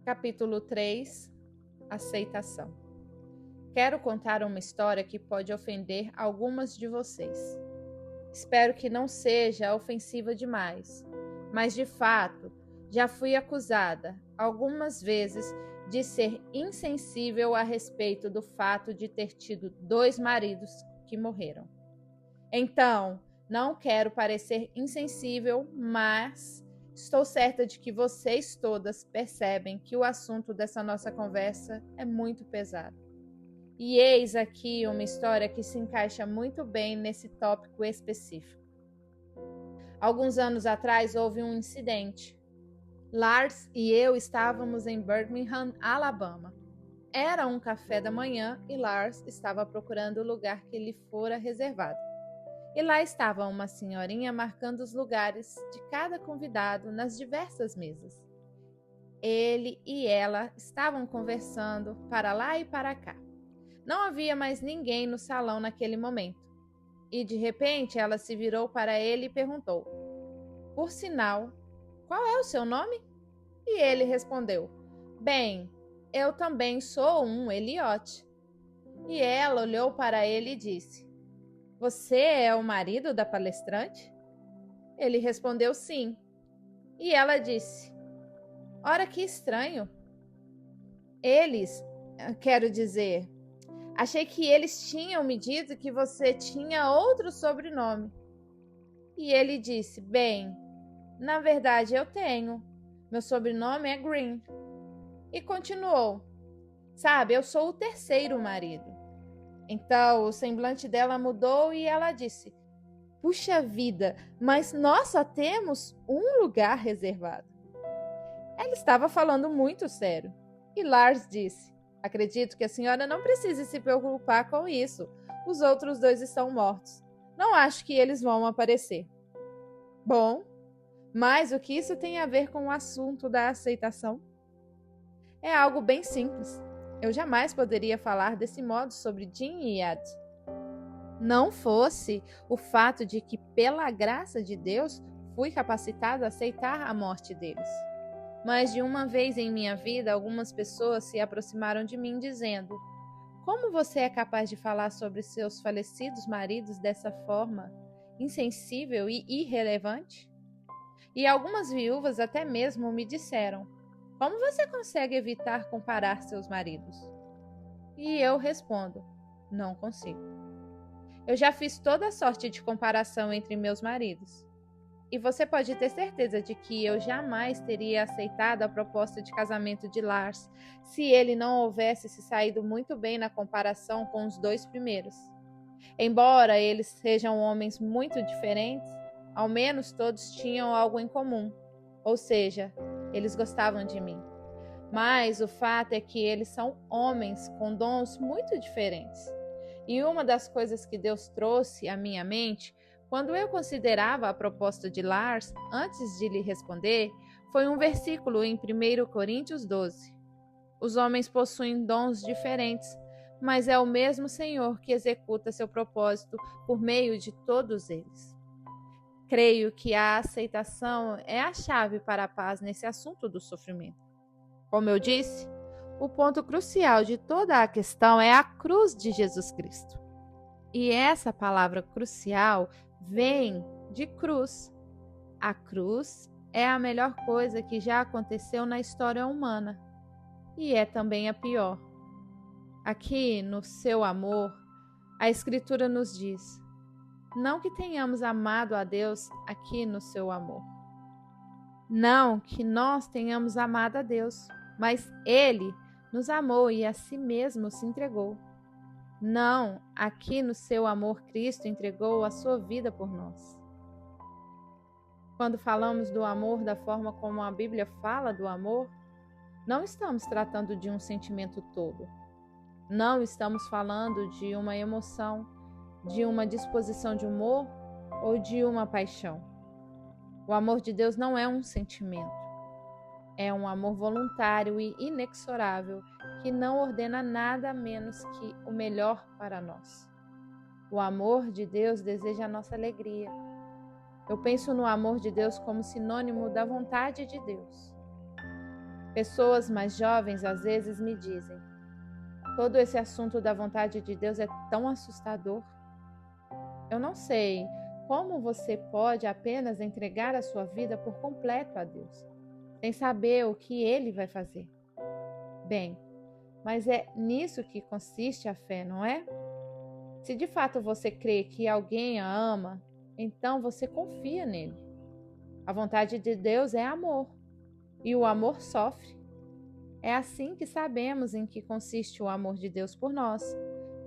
Capítulo 3. Aceitação. Quero contar uma história que pode ofender algumas de vocês. Espero que não seja ofensiva demais, mas de fato, já fui acusada algumas vezes de ser insensível a respeito do fato de ter tido 2 maridos que morreram. Então, não quero parecer insensível, mas estou certa de que vocês todas percebem que o assunto dessa nossa conversa é muito pesado. E eis aqui uma história que se encaixa muito bem nesse tópico específico. Alguns anos atrás houve um incidente. Lars e eu estávamos em Birmingham, Alabama. Era um café da manhã e Lars estava procurando o lugar que lhe fora reservado. E lá estava uma senhorinha marcando os lugares de cada convidado nas diversas mesas. Ele e ela estavam conversando para lá e para cá. Não havia mais ninguém no salão naquele momento. E de repente ela se virou para ele e perguntou: "Por sinal, qual é o seu nome?" E ele respondeu: "Bem, eu também sou um Eliot." E ela olhou para ele e disse: "Você é o marido da palestrante?" Ele respondeu sim. E ela disse: "Ora, que estranho. Achei que eles tinham me dito que você tinha outro sobrenome." E ele disse: "Bem, na verdade eu tenho. Meu sobrenome é Green." E continuou: "Sabe, eu sou o 3º marido." Então o semblante dela mudou e ela disse: "Puxa vida, mas nós só temos um lugar reservado." Ela estava falando muito sério. E Lars disse: "Acredito que a senhora não precise se preocupar com isso. Os outros 2 estão mortos. Não acho que eles vão aparecer." Bom, mas o que isso tem a ver com o assunto da aceitação? É algo bem simples. Eu jamais poderia falar desse modo sobre Jim e Ed. Não fosse o fato de que, pela graça de Deus, fui capacitado a aceitar a morte deles. Mas de uma vez em minha vida, algumas pessoas se aproximaram de mim dizendo: "Como você é capaz de falar sobre seus falecidos maridos dessa forma, insensível e irrelevante?" E algumas viúvas até mesmo me disseram: "Como você consegue evitar comparar seus maridos?" E eu respondo: "Não consigo. Eu já fiz toda sorte de comparação entre meus maridos. E você pode ter certeza de que eu jamais teria aceitado a proposta de casamento de Lars se ele não houvesse se saído muito bem na comparação com os 2 primeiros. Embora eles sejam homens muito diferentes, ao menos todos tinham algo em comum, ou seja, eles gostavam de mim. Mas o fato é que eles são homens com dons muito diferentes. E uma das coisas que Deus trouxe à minha mente, quando eu considerava a proposta de Lars, antes de lhe responder, foi um versículo em 1 Coríntios 12. Os homens possuem dons diferentes, mas é o mesmo Senhor que executa seu propósito por meio de todos eles. Creio que a aceitação é a chave para a paz nesse assunto do sofrimento. Como eu disse, o ponto crucial de toda a questão é a cruz de Jesus Cristo. E essa palavra crucial vem de cruz. A cruz é a melhor coisa que já aconteceu na história humana. E é também a pior. Aqui, no seu amor, a Escritura nos diz: não que tenhamos amado a Deus aqui no seu amor. Não que nós tenhamos amado a Deus, mas Ele nos amou e a si mesmo se entregou. Não, aqui no seu amor, Cristo entregou a sua vida por nós. Quando falamos do amor da forma como a Bíblia fala do amor, não estamos tratando de um sentimento todo. Não estamos falando de uma emoção, de uma disposição de humor ou de uma paixão. O amor de Deus não é um sentimento. É um amor voluntário e inexorável que não ordena nada menos que o melhor para nós. O amor de Deus deseja a nossa alegria. Eu penso no amor de Deus como sinônimo da vontade de Deus. Pessoas mais jovens às vezes me dizem: todo esse assunto da vontade de Deus é tão assustador. Eu não sei como você pode apenas entregar a sua vida por completo a Deus, sem saber o que Ele vai fazer. Bem, mas é nisso que consiste a fé, não é? Se de fato você crê que alguém a ama, então você confia nele. A vontade de Deus é amor, e o amor sofre. É assim que sabemos em que consiste o amor de Deus por nós,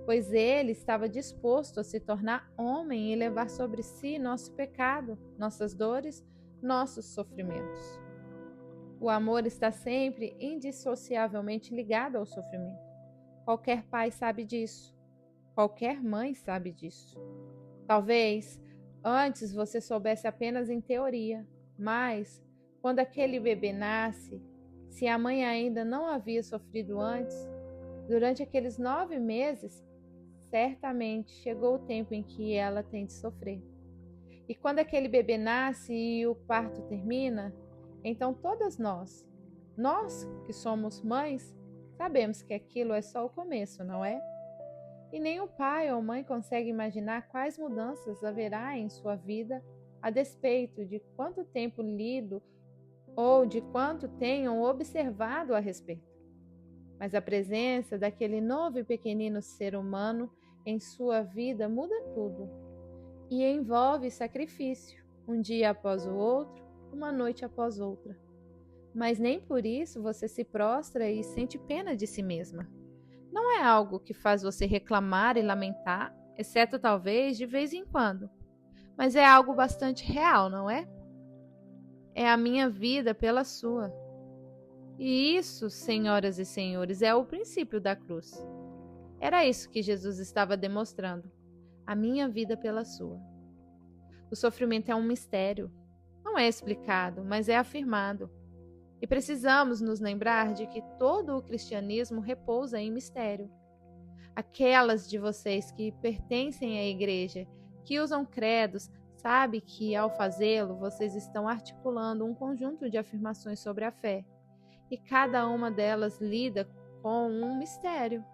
pois ele estava disposto a se tornar homem e levar sobre si nosso pecado, nossas dores, nossos sofrimentos. O amor está sempre indissociavelmente ligado ao sofrimento. Qualquer pai sabe disso. Qualquer mãe sabe disso. Talvez antes você soubesse apenas em teoria, mas quando aquele bebê nasce, se a mãe ainda não havia sofrido antes, durante aqueles 9 meses, certamente chegou o tempo em que ela tem de sofrer. E quando aquele bebê nasce e o parto termina, então todas nós que somos mães, sabemos que aquilo é só o começo, não é? E nem o pai ou mãe consegue imaginar quais mudanças haverá em sua vida a despeito de quanto tempo lido ou de quanto tenham observado a respeito. Mas a presença daquele novo e pequenino ser humano em sua vida muda tudo e envolve sacrifício, um dia após o outro, uma noite após outra. Mas nem por isso você se prostra e sente pena de si mesma. Não é algo que faz você reclamar e lamentar, exceto talvez de vez em quando. Mas é algo bastante real, não é? É a minha vida pela sua. E isso, senhoras e senhores, é o princípio da cruz. Era isso que Jesus estava demonstrando. A minha vida pela sua. O sofrimento é um mistério. Não é explicado, mas é afirmado. E precisamos nos lembrar de que todo o cristianismo repousa em mistério. Aquelas de vocês que pertencem à igreja, que usam credos, sabe que ao fazê-lo vocês estão articulando um conjunto de afirmações sobre a fé. E cada uma delas lida com um mistério.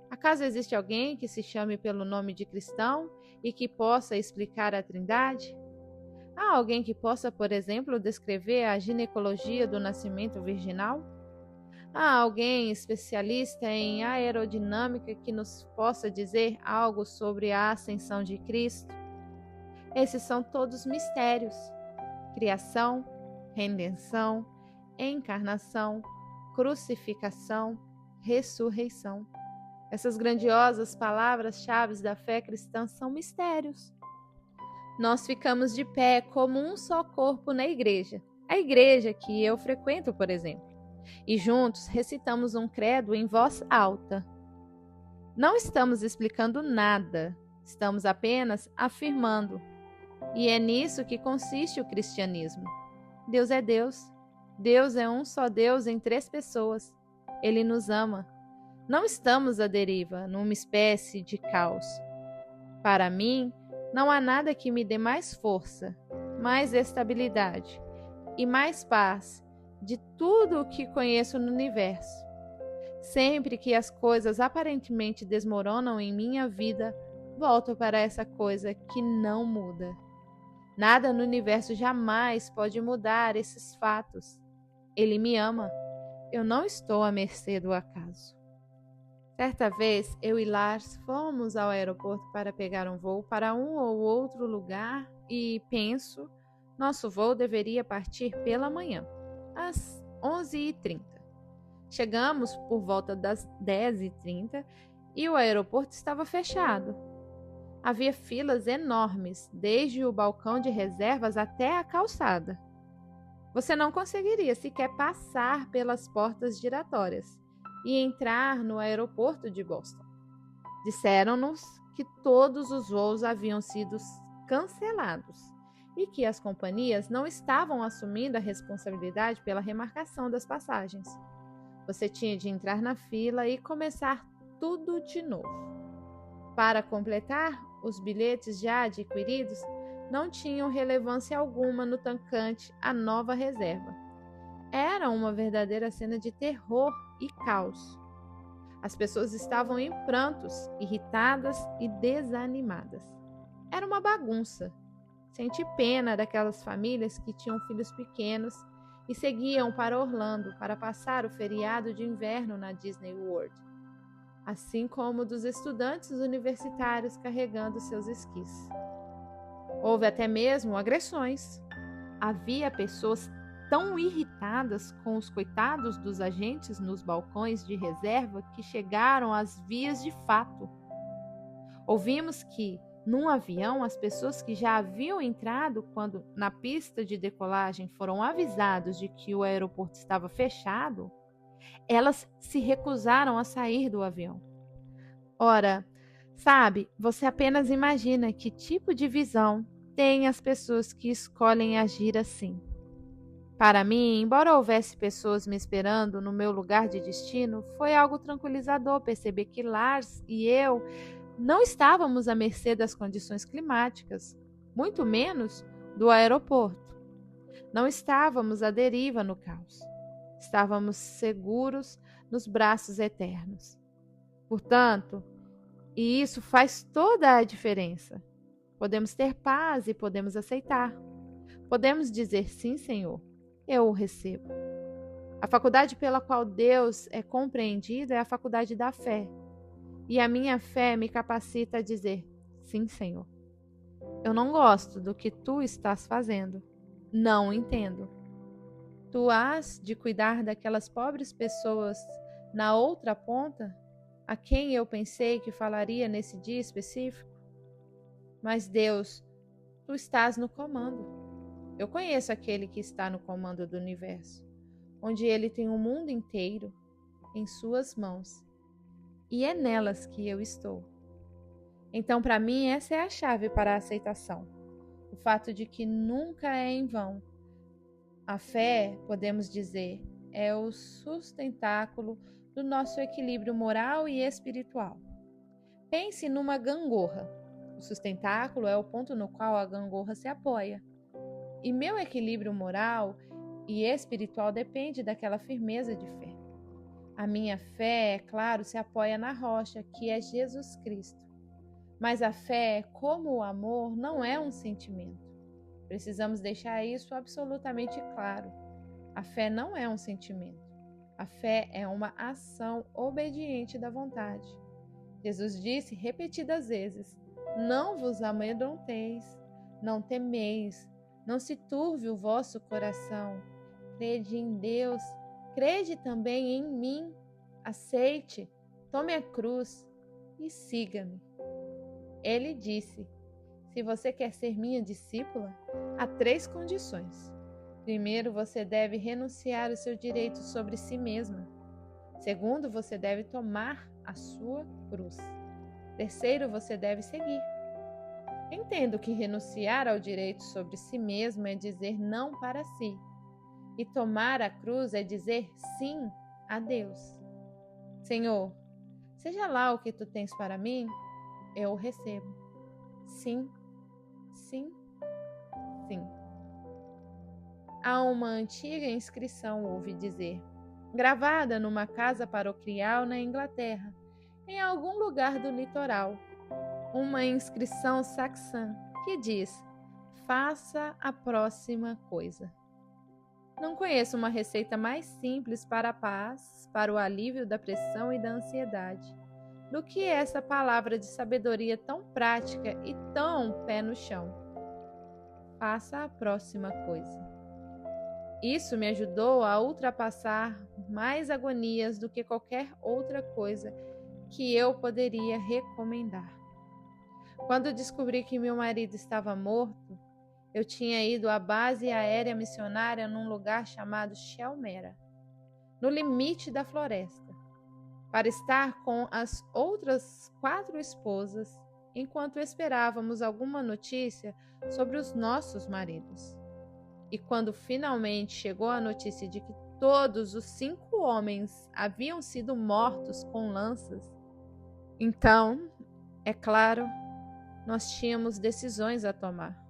Acaso existe alguém que se chame pelo nome de cristão e que possa explicar a Trindade? Há alguém que possa, por exemplo, descrever a ginecologia do nascimento virginal? Há alguém especialista em aerodinâmica que nos possa dizer algo sobre a ascensão de Cristo? Esses são todos mistérios: criação, redenção, encarnação, crucificação, ressurreição. Essas grandiosas palavras-chave da fé cristã são mistérios. Nós ficamos de pé como um só corpo na igreja, a igreja que eu frequento, por exemplo, e juntos recitamos um credo em voz alta. Não estamos explicando nada, estamos apenas afirmando. E é nisso que consiste o cristianismo. Deus é Deus. Deus é um só Deus em 3 pessoas. Ele nos ama. Não estamos à deriva, numa espécie de caos. Para mim, não há nada que me dê mais força, mais estabilidade e mais paz de tudo o que conheço no universo. Sempre que as coisas aparentemente desmoronam em minha vida, volto para essa coisa que não muda. Nada no universo jamais pode mudar esses fatos. Ele me ama. Eu não estou à mercê do acaso. Certa vez, eu e Lars fomos ao aeroporto para pegar um voo para um ou outro lugar e penso, nosso voo deveria partir pela manhã, às 11h30. Chegamos por volta das 10h30 e o aeroporto estava fechado. Havia filas enormes, desde o balcão de reservas até a calçada. Você não conseguiria sequer passar pelas portas giratórias e entrar no aeroporto de Boston. Disseram-nos que todos os voos haviam sido cancelados e que as companhias não estavam assumindo a responsabilidade pela remarcação das passagens. Você tinha de entrar na fila e começar tudo de novo. Para completar, os bilhetes já adquiridos não tinham relevância alguma no tocante à nova reserva. Era uma verdadeira cena de terror e caos. As pessoas estavam em prantos, irritadas e desanimadas. Era uma bagunça. Senti pena daquelas famílias que tinham filhos pequenos e seguiam para Orlando para passar o feriado de inverno na Disney World, assim como dos estudantes universitários carregando seus esquis. Houve até mesmo agressões. Havia pessoas tão irritadas com os coitados dos agentes nos balcões de reserva que chegaram às vias de fato. Ouvimos que, num avião, as pessoas que já haviam entrado quando na pista de decolagem foram avisados de que o aeroporto estava fechado, elas se recusaram a sair do avião. Ora, sabe, você apenas imagina que tipo de visão têm as pessoas que escolhem agir assim. Para mim, embora houvesse pessoas me esperando no meu lugar de destino, foi algo tranquilizador perceber que Lars e eu não estávamos à mercê das condições climáticas, muito menos do aeroporto. Não estávamos à deriva no caos. Estávamos seguros nos braços eternos. Portanto, e isso faz toda a diferença. Podemos ter paz e podemos aceitar. Podemos dizer sim, Senhor, eu o recebo. A faculdade pela qual Deus é compreendido é a faculdade da fé. E a minha fé me capacita a dizer: sim, Senhor. Eu não gosto do que tu estás fazendo. Não entendo. Tu has de cuidar daquelas pobres pessoas na outra ponta, a quem eu pensei que falaria nesse dia específico? Mas Deus, tu estás no comando. Eu conheço aquele que está no comando do universo, onde ele tem o mundo inteiro em suas mãos. E é nelas que eu estou. Então, para mim, essa é a chave para a aceitação. O fato de que nunca é em vão. A fé, podemos dizer, é o sustentáculo do nosso equilíbrio moral e espiritual. Pense numa gangorra. O sustentáculo é o ponto no qual a gangorra se apoia. E meu equilíbrio moral e espiritual depende daquela firmeza de fé. A minha fé, é claro, se apoia na rocha, que é Jesus Cristo. Mas a fé, como o amor, não é um sentimento. Precisamos deixar isso absolutamente claro. A fé não é um sentimento. A fé é uma ação obediente da vontade. Jesus disse repetidas vezes: não vos amedronteis, não temeis, não se turve o vosso coração. Crede em Deus, crede também em mim. Aceite, tome a cruz e siga-me. Ele disse: se você quer ser minha discípula, há 3 condições. Primeiro, você deve renunciar o seu direito sobre si mesma. Segundo, você deve tomar a sua cruz. Terceiro, você deve seguir. Entendo que renunciar ao direito sobre si mesmo é dizer não para si. E tomar a cruz é dizer sim a Deus. Senhor, seja lá o que tu tens para mim, eu o recebo. Sim, sim, sim. Há uma antiga inscrição, ouvi dizer, gravada numa casa paroquial na Inglaterra, em algum lugar do litoral. Uma inscrição saxã que diz: faça a próxima coisa. Não conheço uma receita mais simples para a paz, para o alívio da pressão e da ansiedade, do que essa palavra de sabedoria tão prática e tão pé no chão. Faça a próxima coisa. Isso me ajudou a ultrapassar mais agonias do que qualquer outra coisa que eu poderia recomendar. Quando descobri que meu marido estava morto, eu tinha ido à base aérea missionária num lugar chamado Shelmera, no limite da floresta, para estar com as outras 4 esposas enquanto esperávamos alguma notícia sobre os nossos maridos. E quando finalmente chegou a notícia de que todos os 5 homens haviam sido mortos com lanças, então, é claro, nós tínhamos decisões a tomar.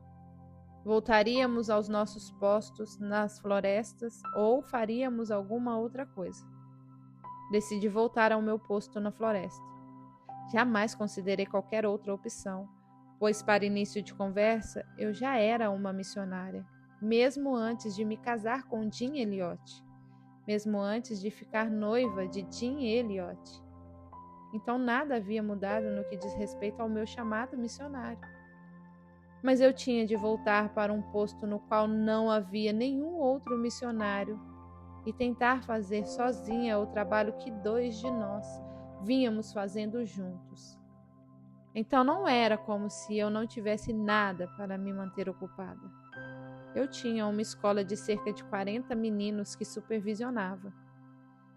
Voltaríamos aos nossos postos nas florestas ou faríamos alguma outra coisa. Decidi voltar ao meu posto na floresta. Jamais considerei qualquer outra opção, pois, para início de conversa, eu já era uma missionária, mesmo antes de me casar com Jim Elliot, mesmo antes de ficar noiva de Jim Elliot. Então nada havia mudado no que diz respeito ao meu chamado missionário. Mas eu tinha de voltar para um posto no qual não havia nenhum outro missionário e tentar fazer sozinha o trabalho que 2 de nós vínhamos fazendo juntos. Então não era como se eu não tivesse nada para me manter ocupada. Eu tinha uma escola de cerca de 40 meninos que supervisionava.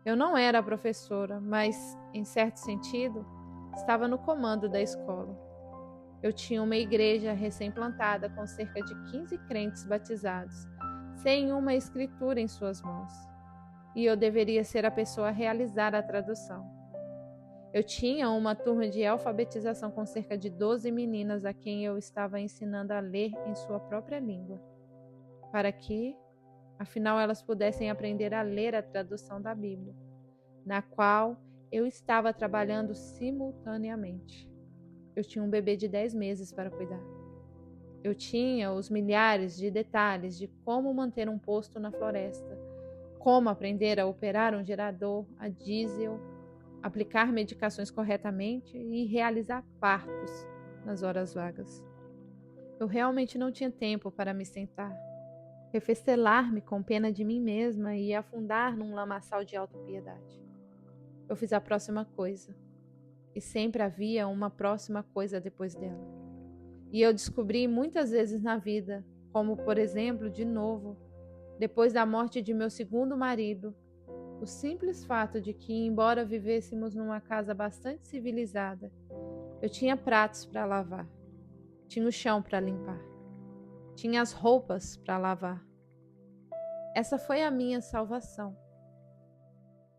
Eu não era a professora, mas, em certo sentido, estava no comando da escola. Eu tinha uma igreja recém-plantada com cerca de 15 crentes batizados, sem uma escritura em suas mãos. E eu deveria ser a pessoa a realizar a tradução. Eu tinha uma turma de alfabetização com cerca de 12 meninas a quem eu estava ensinando a ler em sua própria língua, para que, afinal, elas pudessem aprender a ler a tradução da Bíblia, na qual eu estava trabalhando simultaneamente. Eu tinha um bebê de 10 meses para cuidar. Eu tinha os milhares de detalhes de como manter um posto na floresta, como aprender a operar um gerador a diesel, aplicar medicações corretamente e realizar partos nas horas vagas. Eu realmente não tinha tempo para me sentar, refestelar-me com pena de mim mesma e afundar num lamaçal de autopiedade. Eu fiz a próxima coisa. E sempre havia uma próxima coisa depois dela. E eu descobri muitas vezes na vida, como por exemplo, de novo, depois da morte de meu segundo marido, o simples fato de que, embora vivêssemos numa casa bastante civilizada, eu tinha pratos para lavar, tinha o chão para limpar, tinha as roupas para lavar. Essa foi a minha salvação.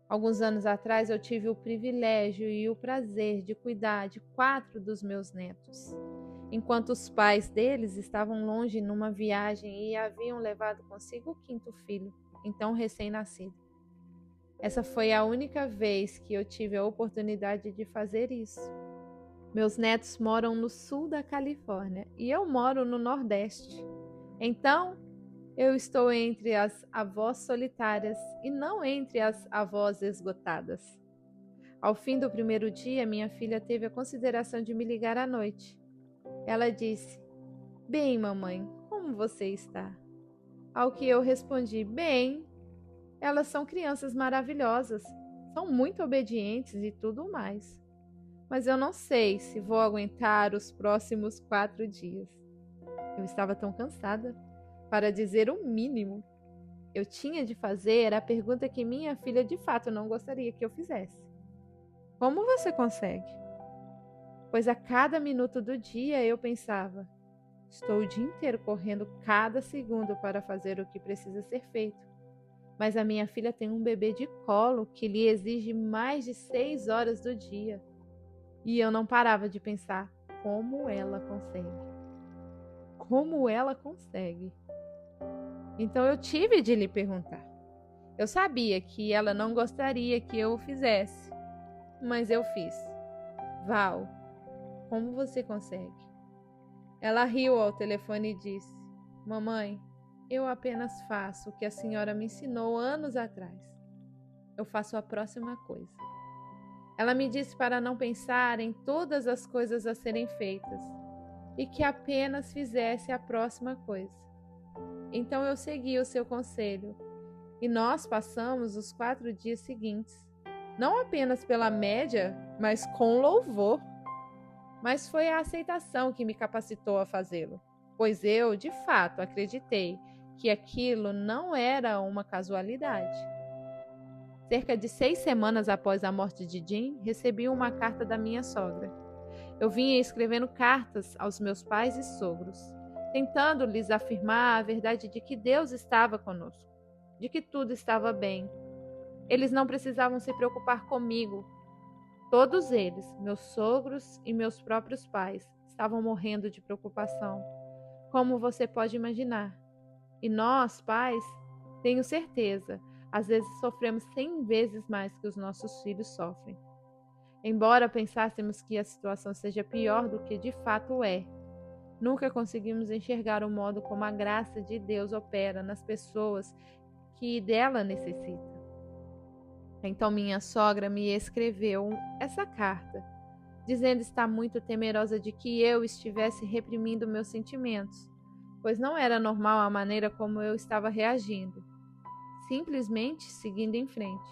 Alguns anos atrás eu tive o privilégio e o prazer de cuidar de 4 dos meus netos, enquanto os pais deles estavam longe numa viagem e haviam levado consigo o 5º filho, então recém-nascido. Essa foi a única vez que eu tive a oportunidade de fazer isso. Meus netos moram no sul da Califórnia e eu moro no Nordeste. Então, eu estou entre as avós solitárias e não entre as avós esgotadas. Ao fim do primeiro dia, minha filha teve a consideração de me ligar à noite. Ela disse: "Bem, mamãe, como você está?" Ao que eu respondi: "Bem, elas são crianças maravilhosas, são muito obedientes e tudo mais. Mas eu não sei se vou aguentar os próximos 4 dias." Eu estava tão cansada. Para dizer o mínimo, eu tinha de fazer a pergunta que minha filha de fato não gostaria que eu fizesse. Como você consegue? Pois a cada minuto do dia eu pensava, estou o dia inteiro correndo cada segundo para fazer o que precisa ser feito. Mas a minha filha tem um bebê de colo que lhe exige mais de 6 horas do dia. E eu não parava de pensar, como ela consegue? Como ela consegue? Então eu tive de lhe perguntar. Eu sabia que ela não gostaria que eu o fizesse, mas eu fiz. Val, como você consegue? Ela riu ao telefone e disse: "Mamãe, eu apenas faço o que a senhora me ensinou anos atrás. Eu faço a próxima coisa." Ela me disse para não pensar em todas as coisas a serem feitas e que apenas fizesse a próxima coisa. Então eu segui o seu conselho e nós passamos os 4 dias seguintes, não apenas pela média, mas com louvor. Mas foi a aceitação que me capacitou a fazê-lo, pois eu, de fato, acreditei que aquilo não era uma casualidade. Cerca de 6 semanas após a morte de Jim, recebi uma carta da minha sogra. Eu vinha escrevendo cartas aos meus pais e sogros, tentando lhes afirmar a verdade de que Deus estava conosco, de que tudo estava bem. Eles não precisavam se preocupar comigo. Todos eles, meus sogros e meus próprios pais, estavam morrendo de preocupação, como você pode imaginar. E nós, pais, tenho certeza, às vezes sofremos 100 vezes mais que os nossos filhos sofrem. Embora pensássemos que a situação seja pior do que de fato é, nunca conseguimos enxergar o modo como a graça de Deus opera nas pessoas que dela necessitam. Então minha sogra me escreveu essa carta, dizendo estar muito temerosa de que eu estivesse reprimindo meus sentimentos, pois não era normal a maneira como eu estava reagindo, simplesmente seguindo em frente.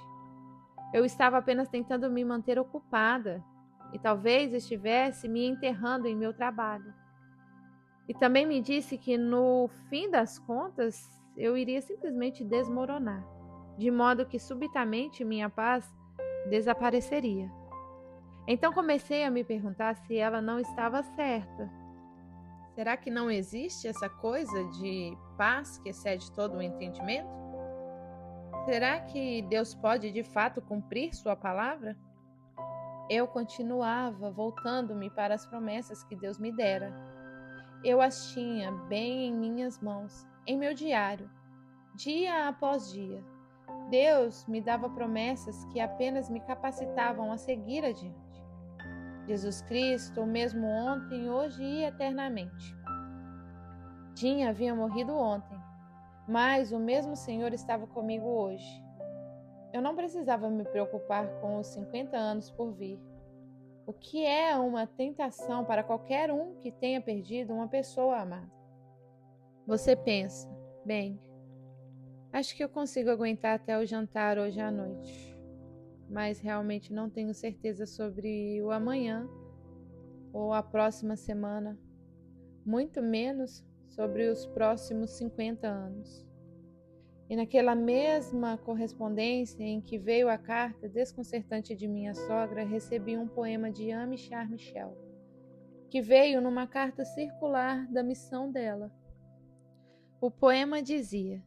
Eu estava apenas tentando me manter ocupada e talvez estivesse me enterrando em meu trabalho. E também me disse que no fim das contas eu iria simplesmente desmoronar, de modo que subitamente minha paz desapareceria. Então comecei a me perguntar se ela não estava certa. Será que não existe essa coisa de paz que excede todo o entendimento? Será que Deus pode de fato cumprir sua palavra? Eu continuava voltando-me para as promessas que Deus me dera. Eu as tinha bem em minhas mãos, em meu diário, dia após dia. Deus me dava promessas que apenas me capacitavam a seguir adiante. Jesus Cristo, o mesmo ontem, hoje e eternamente. Jim havia morrido ontem, mas o mesmo Senhor estava comigo hoje. Eu não precisava me preocupar com os 50 anos por vir, o que é uma tentação para qualquer um que tenha perdido uma pessoa amada. Você pensa, bem, acho que eu consigo aguentar até o jantar hoje à noite, mas realmente não tenho certeza sobre o amanhã ou a próxima semana, muito menos sobre os próximos 50 anos. E naquela mesma correspondência em que veio a carta desconcertante de minha sogra, recebi um poema de Amy-Char Michel, que veio numa carta circular da missão dela. O poema dizia: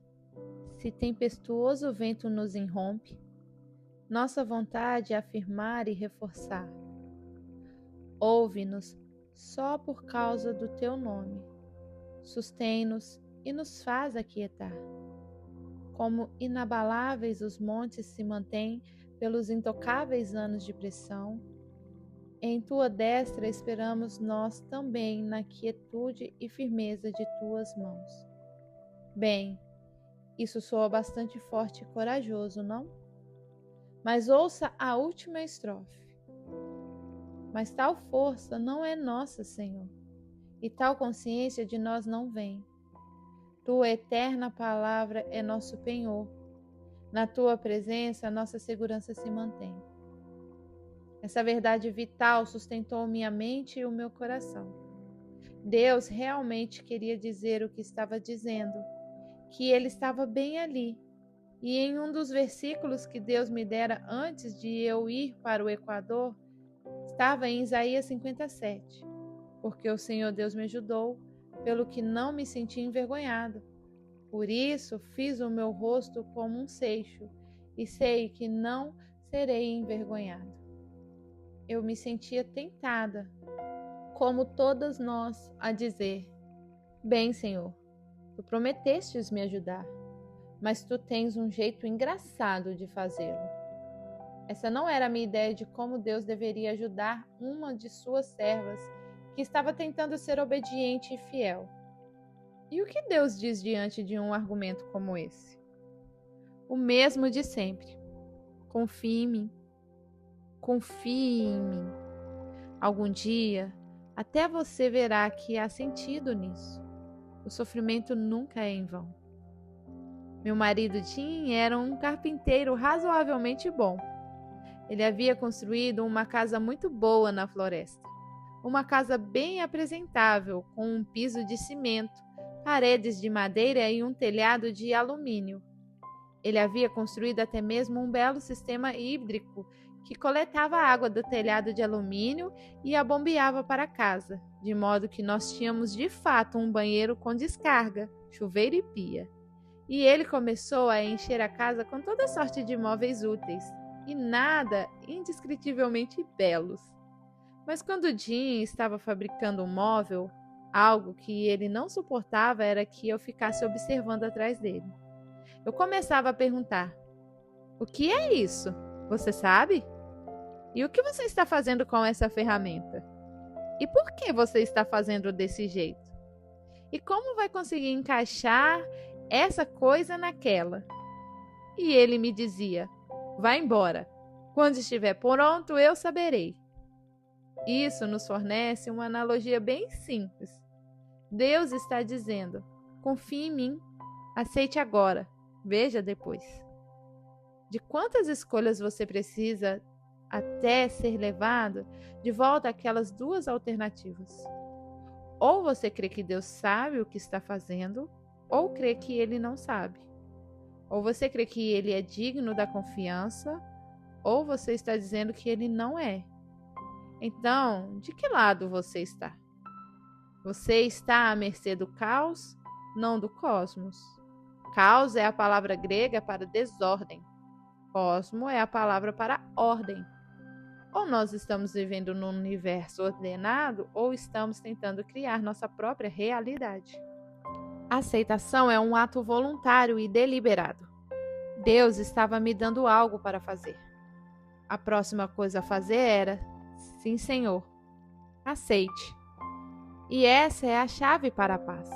se tempestuoso vento nos irrompe, nossa vontade é afirmar e reforçar. Ouve-nos só por causa do teu nome, sustém-nos e nos faz aquietar. Como inabaláveis os montes se mantêm pelos intocáveis anos de pressão, em tua destra esperamos nós também na quietude e firmeza de tuas mãos. Bem, isso soa bastante forte e corajoso, não? Mas ouça a última estrofe. Mas tal força não é nossa, Senhor, e tal consciência de nós não vem. Tua eterna palavra é nosso penhor. Na tua presença, nossa segurança se mantém. Essa verdade vital sustentou minha mente e o meu coração. Deus realmente queria dizer o que estava dizendo, que ele estava bem ali. E em um dos versículos que Deus me dera antes de eu ir para o Equador, estava em Isaías 57. Porque o Senhor Deus me ajudou, pelo que não me senti envergonhado. Por isso fiz o meu rosto como um seixo, e sei que não serei envergonhado. Eu me sentia tentada, como todas nós, a dizer: bem, Senhor, tu prometestes me ajudar, mas tu tens um jeito engraçado de fazê-lo. Essa não era a minha ideia de como Deus deveria ajudar uma de suas servas que estava tentando ser obediente e fiel. E o que Deus diz diante de um argumento como esse? O mesmo de sempre. Confie em mim. Confie em mim. Algum dia, até você verá que há sentido nisso. O sofrimento nunca é em vão. Meu marido Tim era um carpinteiro razoavelmente bom. Ele havia construído uma casa muito boa na floresta. Uma casa bem apresentável, com um piso de cimento, paredes de madeira e um telhado de alumínio. Ele havia construído até mesmo um belo sistema hídrico que coletava a água do telhado de alumínio e a bombeava para casa, de modo que nós tínhamos de fato um banheiro com descarga, chuveiro e pia. E ele começou a encher a casa com toda sorte de móveis úteis, e nada indescritivelmente belos. Mas quando Jim estava fabricando um móvel, Algo que ele não suportava era que eu ficasse observando atrás dele. Eu começava a perguntar: o que é isso? Você sabe? E o que você está fazendo com essa ferramenta? E por que você está fazendo desse jeito? E como vai conseguir encaixar essa coisa naquela? E ele me dizia: vá embora. Quando estiver pronto, eu saberei. Isso nos fornece uma analogia bem simples. Deus está dizendo: confie em mim, aceite agora, veja depois. De quantas escolhas você precisa até ser levado de volta àquelas duas alternativas? Ou você crê que Deus sabe o que está fazendo, ou crê que ele não sabe. Ou você crê que ele é digno da confiança, ou você está dizendo que ele não é. Então, de que lado você está? Você está à mercê do caos, não do cosmos. Caos é a palavra grega para desordem. Cosmo é a palavra para ordem. Ou nós estamos vivendo num universo ordenado, ou estamos tentando criar nossa própria realidade. A aceitação é um ato voluntário e deliberado. Deus estava me dando algo para fazer. A próxima coisa a fazer era: sim, Senhor, aceite. E essa é a chave para a paz.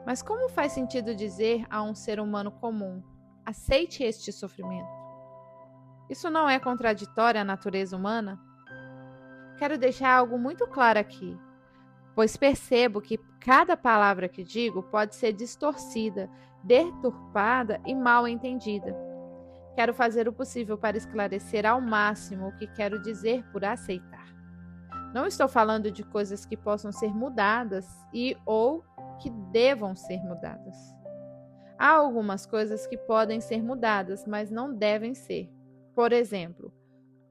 Mas como faz sentido dizer a um ser humano comum: aceite este sofrimento? Isso não é contraditório à natureza humana? Quero deixar algo muito claro aqui, pois percebo que cada palavra que digo pode ser distorcida, deturpada e mal entendida. Quero fazer o possível para esclarecer ao máximo o que quero dizer por aceitar. Não estou falando de coisas que possam ser mudadas e ou que devam ser mudadas. Há algumas coisas que podem ser mudadas, mas não devem ser. Por exemplo,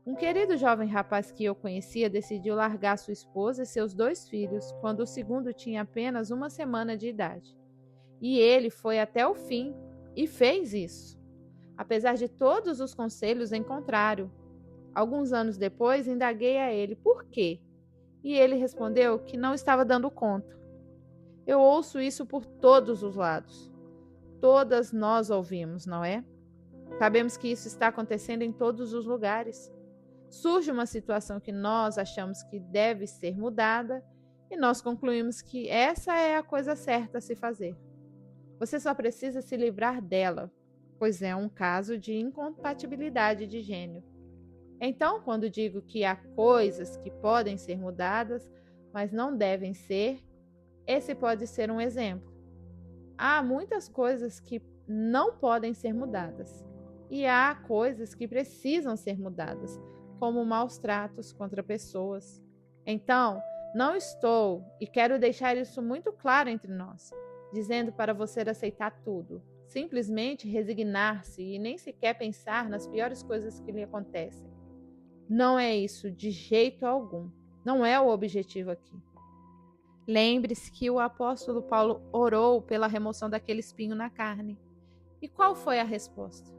um querido jovem rapaz que eu conhecia decidiu largar sua esposa e seus 2 filhos quando o segundo tinha apenas 1 semana de idade. E ele foi até o fim e fez isso, apesar de todos os conselhos em contrário. Alguns anos depois, indaguei a ele por quê, e ele respondeu que não estava dando conta. Eu ouço isso por todos os lados. Todas nós ouvimos, não é? Sabemos que isso está acontecendo em todos os lugares. Surge uma situação que nós achamos que deve ser mudada e nós concluímos que essa é a coisa certa a se fazer. Você só precisa se livrar dela, pois é um caso de incompatibilidade de gênio. Então, quando digo que há coisas que podem ser mudadas, mas não devem ser, esse pode ser um exemplo. Há muitas coisas que não podem ser mudadas. E há coisas que precisam ser mudadas, como maus tratos contra pessoas. Então, não estou, e quero deixar isso muito claro entre nós, dizendo para você aceitar tudo, simplesmente resignar-se e nem sequer pensar nas piores coisas que lhe acontecem. Não é isso de jeito algum. Não é o objetivo aqui. Lembre-se que o apóstolo Paulo orou pela remoção daquele espinho na carne. E qual foi a resposta?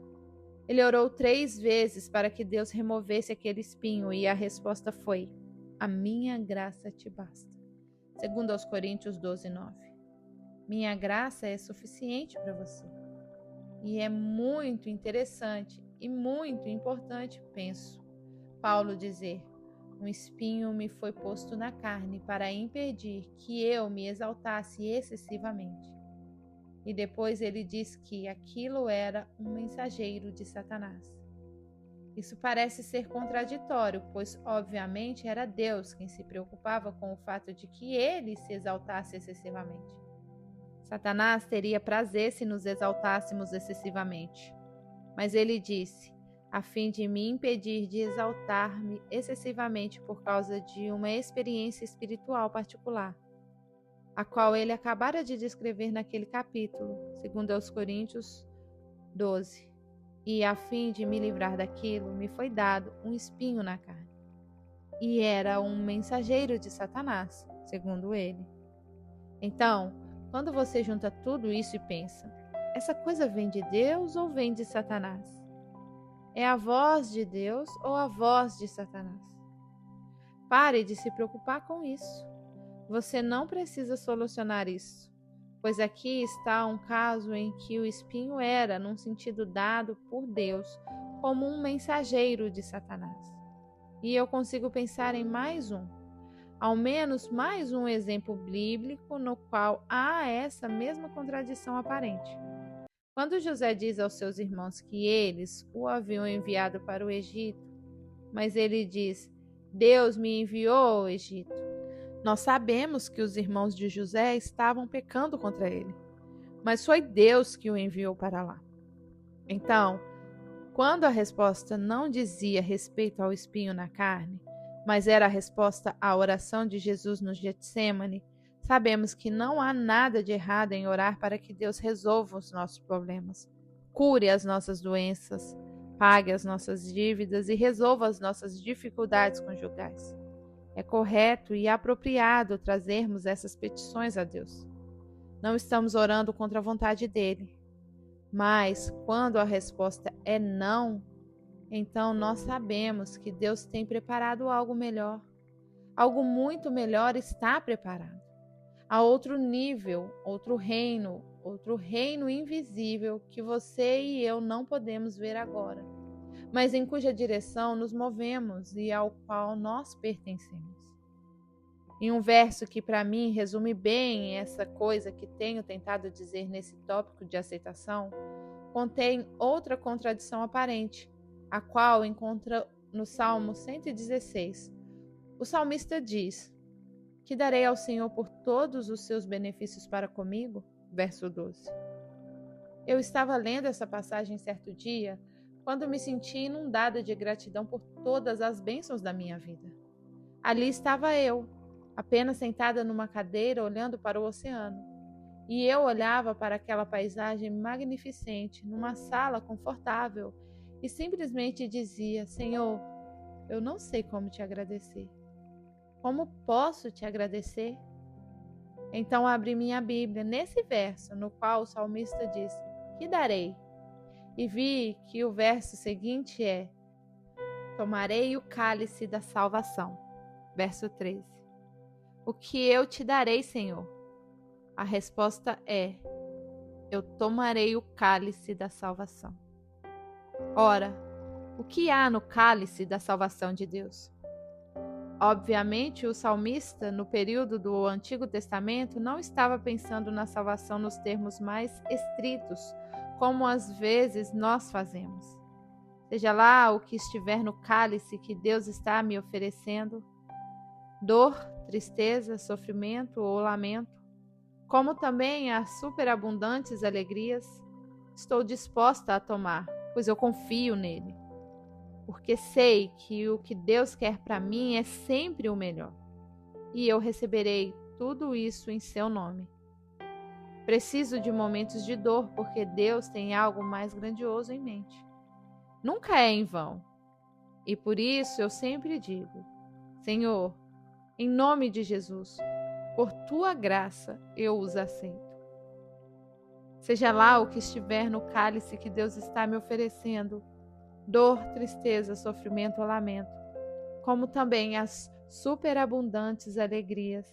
Ele orou 3 vezes para que Deus removesse aquele espinho e a resposta foi: a minha graça te basta. Segundo aos Coríntios 12:9. Minha graça é suficiente para você. E é muito interessante e muito importante, penso, Paulo dizer: um espinho me foi posto na carne para impedir que eu me exaltasse excessivamente. E depois ele diz que aquilo era um mensageiro de Satanás. Isso parece ser contraditório, pois obviamente era Deus quem se preocupava com o fato de que ele se exaltasse excessivamente. Satanás teria prazer se nos exaltássemos excessivamente. Mas ele disse: a fim de me impedir de exaltar-me excessivamente por causa de uma experiência espiritual particular, a qual ele acabara de descrever naquele capítulo, segundo aos Coríntios 12. E a fim de me livrar daquilo, me foi dado um espinho na carne. E era um mensageiro de Satanás, segundo ele. Então, quando você junta tudo isso e pensa: essa coisa vem de Deus ou vem de Satanás? É a voz de Deus ou a voz de Satanás? Pare de se preocupar com isso. Você não precisa solucionar isso, pois aqui está um caso em que o espinho era, num sentido dado por Deus, como um mensageiro de Satanás. E eu consigo pensar em mais um, ao menos mais um exemplo bíblico no qual há essa mesma contradição aparente. Quando José diz aos seus irmãos que eles o haviam enviado para o Egito, mas ele diz: Deus me enviou ao Egito. Nós sabemos que os irmãos de José estavam pecando contra ele, mas foi Deus que o enviou para lá. Então, quando a resposta não dizia respeito ao espinho na carne, mas era a resposta à oração de Jesus no Getsêmani, sabemos que não há nada de errado em orar para que Deus resolva os nossos problemas, cure as nossas doenças, pague as nossas dívidas e resolva as nossas dificuldades conjugais. É correto e apropriado trazermos essas petições a Deus. Não estamos orando contra a vontade dele. Mas, quando a resposta é não, então nós sabemos que Deus tem preparado algo melhor. Algo muito melhor está preparado. Há outro nível, outro reino invisível que você e eu não podemos ver agora, mas em cuja direção nos movemos e ao qual nós pertencemos. Em um verso que para mim resume bem essa coisa que tenho tentado dizer nesse tópico de aceitação, contém outra contradição aparente, a qual encontra no Salmo 116. O salmista diz: Que darei ao Senhor por todos os seus benefícios para comigo? Verso 12. Eu estava lendo essa passagem certo dia, quando me senti inundada de gratidão por todas as bênçãos da minha vida. Ali estava eu, apenas sentada numa cadeira olhando para o oceano. E eu olhava para aquela paisagem magnificente, numa sala confortável, e simplesmente dizia: Senhor, eu não sei como te agradecer. Como posso te agradecer? Então abri minha Bíblia nesse verso, no qual o salmista diz: Que darei? E vi que o verso seguinte é: Tomarei o cálice da salvação. Verso 13. O que eu te darei, Senhor? A resposta é: eu tomarei o cálice da salvação. Ora, o que há no cálice da salvação de Deus? Obviamente, o salmista, no período do Antigo Testamento, não estava pensando na salvação nos termos mais estritos, como às vezes nós fazemos. Seja lá o que estiver no cálice que Deus está me oferecendo, dor, tristeza, sofrimento ou lamento, como também as superabundantes alegrias, estou disposta a tomar, pois eu confio nele. Porque sei que o que Deus quer para mim é sempre o melhor, e eu receberei tudo isso em seu nome. Preciso de momentos de dor, porque Deus tem algo mais grandioso em mente. Nunca é em vão, e por isso eu sempre digo: Senhor, em nome de Jesus, por tua graça eu os aceito. Seja lá o que estiver no cálice que Deus está me oferecendo, dor, tristeza, sofrimento ou lamento, como também as superabundantes alegrias,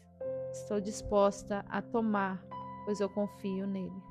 estou disposta a tomar, pois eu confio nele.